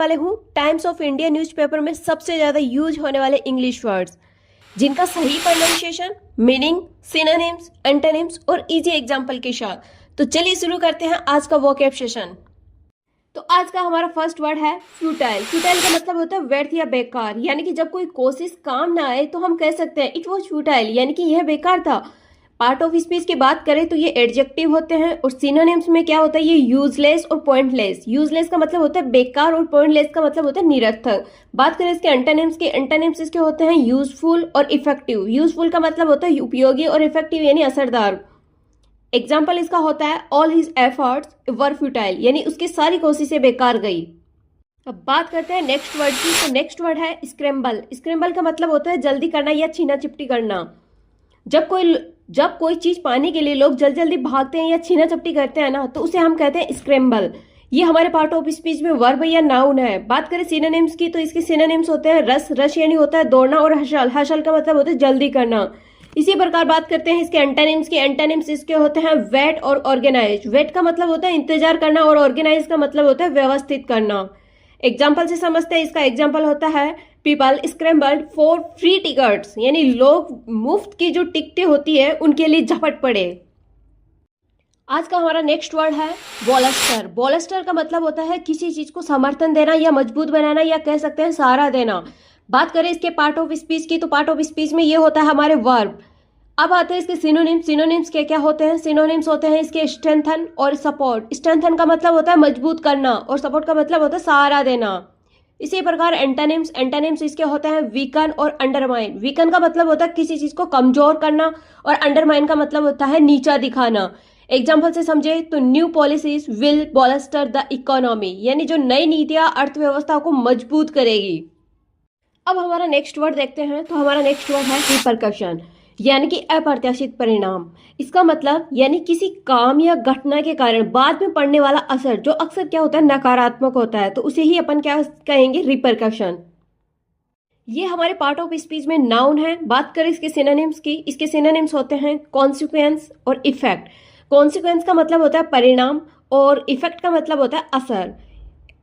वाले हूँ times of India newspaper में सबसे ज्यादा यूज होने वाले इंग्लिश वर्ड्स जिनका सही प्रोनाउंसिएशन, मीनिंग, सिनोनिम्स, एंटोनिम्स और इजी एग्जांपल के साथ। तो चलिए शुरू करते हैं आज का वोकैब सेशन। तो आज का हमारा फर्स्ट वर्ड है फ्यूटाइल। फ्यूटाइल का मतलब होता है व्यर्थ या बेकार, यानी कि जब कोई कोशिश काम ना आए तो हम कह सकते हैं इट वॉज फ्यूटाइल, यानी कि यह बेकार था। पार्ट ऑफ स्पीच की बात करें तो ये एडजेक्टिव होते हैं और सिनोनिम्स में क्या होता है, ये यूजलेस और पॉइंटलेस। यूजलेस का मतलब होता है बेकार और पॉइंटलेस का मतलब होता है निरर्थक। बात करें इसके एंटोनिम्स के, एंटोनिम्स इसके होते हैं यूजफुल और इफेक्टिव। यूजफुल का मतलब होता है उपयोगी और इफेक्टिव यानी असरदार। एग्जाम्पल इसका होता है ऑल हिज एफर्ट्स वर फ्यूटाइल, यानी उसकी सारी कोशिशें बेकार गई। अब बात करते हैं नेक्स्ट वर्ड की। तो नेक्स्ट वर्ड है स्क्रैम्बल। स्क्रैम्बल का मतलब होता है जल्दी करना या छीना चिपटी करना। जब कोई चीज पाने के लिए लोग जल्दी भागते हैं या छीना चपटी करते हैं ना, तो उसे हम कहते हैं स्क्रैम्बल। ये हमारे पार्ट ऑफ स्पीच में वर्ब या नाउन है। बात करें सिनोनिम्स की तो इसके सिनोनिम्स होते हैं रश यानी होता है दौड़ना, और हसल का मतलब होता है जल्दी करना। इसी प्रकार बात करते हैं इसके एंटोनिम्स की। एंटोनिम्स इसके होते हैं वेट और ऑर्गेनाइज। वेट का मतलब होता है इंतजार करना और ऑर्गेनाइज का मतलब होता है व्यवस्थित करना। एग्जाम्पल से समझते हैं। इसका एग्जाम्पल होता है people scrambled for free tickets, यानी लोग मुफ्त की जो टिकटें होती है उनके लिए झपट पड़े। आज का हमारा नेक्स्ट वर्ड है बोलस्टर। बोलस्टर का मतलब होता है किसी चीज को समर्थन देना या मजबूत बनाना, या कह सकते हैं सहारा देना। बात करें इसके पार्ट ऑफ स्पीच की तो पार्ट ऑफ स्पीच में ये होता है हमारे वर्ब। अब आते हैं इसके सिनोनिम्स। सिनोनिम्स के क्या होते हैं? सिनोनिम्स होते हैं इसके स्ट्रेंथन और सपोर्ट। स्ट्रेंथन का मतलब होता है मजबूत करना और सपोर्ट का मतलब होता है सहारा देना। इसी प्रकार एंटोनिम्स। एंटोनिम्स इसके होते हैं वीकन और अंडरमाइन। वीकन का मतलब होता है किसी चीज को कमजोर करना और अंडरमाइन का मतलब होता है नीचा दिखाना। एग्जाम्पल से समझे तो new policies will bolster the economy, यानी जो नई नीतियां अर्थव्यवस्था को मजबूत करेगी। अब हमारा नेक्स्ट वर्ड देखते हैं। तो हमारा नेक्स्ट वर्ड है रिपरकशन, यानी कि अप्रत्याशित परिणाम। इसका मतलब यानी किसी काम या घटना के कारण बाद में पड़ने वाला असर, जो अक्सर क्या होता है नकारात्मक होता है, तो उसे ही अपन क्या कहेंगे, रिपरकशन। ये हमारे पार्ट ऑफ स्पीच में नाउन है। बात करें इसके सिनोनिम्स की। इसके सिनोनिम्स होते हैं कॉन्सिक्वेंस और इफेक्ट। कॉन्सिक्वेंस का मतलब होता है परिणाम और इफेक्ट का मतलब होता है असर।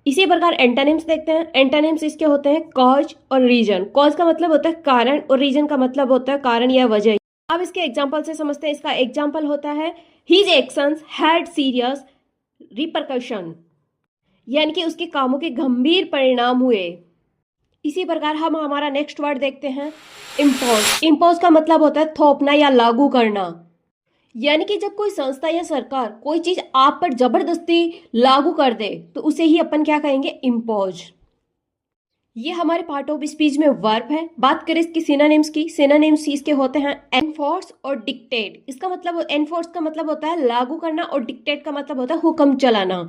इसी प्रकार एंटोनिम्स देखते हैं। एंटोनिम्स इसके होते हैं कॉज और रीजन। कॉज का मतलब होता है कारण और रीजन का मतलब होता है कारण या वजह। अब इसके एग्जांपल से समझते हैं। इसका एग्जांपल होता है his actions had serious repercussion, यानी कि उसके कामों के गंभीर परिणाम हुए। इसी प्रकार हम हमारा नेक्स्ट वर्ड देखते हैं इम्पोज। इम्पोज का मतलब होता है थोपना या लागू करना, यानी कि जब कोई संस्था या सरकार कोई चीज आप पर जबरदस्ती लागू कर दे तो उसे ही अपन क्या कहेंगे, इम्पोज। ये हमारे पार्ट ऑफ स्पीच में वर्ब है। बात करें इसकी सिनोनिम्स की। सिनोनिम्स इसके होते हैं एनफोर्स और डिक्टेट। इसका मतलब एनफोर्स का मतलब होता है लागू करना और डिक्टेट का मतलब होता है हुक्म चलाना।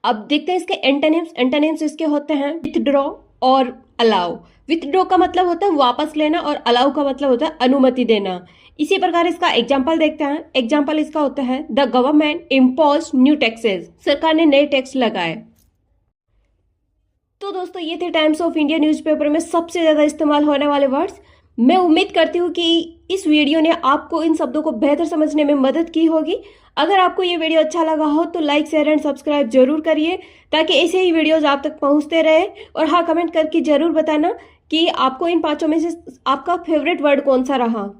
अब देखते हैं इसके एंटोनिम्स। एंटोनिम्स इसके होते हैं विथड्रॉ और अलाउ। विथड्रॉ का मतलब होता है वापस लेना और अलाउ का मतलब होता है अनुमति देना। इसी प्रकार इसका एग्जाम्पल देखते हैं। एग्जाम्पल इसका होता है the government impose new taxes, सरकार ने नए टैक्स लगाए। तो दोस्तों ये थे टाइम्स ऑफ इंडिया न्यूज़पेपर में सबसे ज्यादा इस्तेमाल होने वाले वर्ड्स। मैं उम्मीद करती हूँ कि इस वीडियो ने आपको इन शब्दों को बेहतर समझने में मदद की होगी। अगर आपको ये वीडियो अच्छा लगा हो तो लाइक, शेयर एंड सब्सक्राइब जरूर करिए, ताकि ऐसे ही वीडियोज आप तक पहुंचते रहे। और हाँ, कमेंट करके जरूर बताना कि आपको इन पांचों में से आपका फेवरेट वर्ड कौन सा रहा।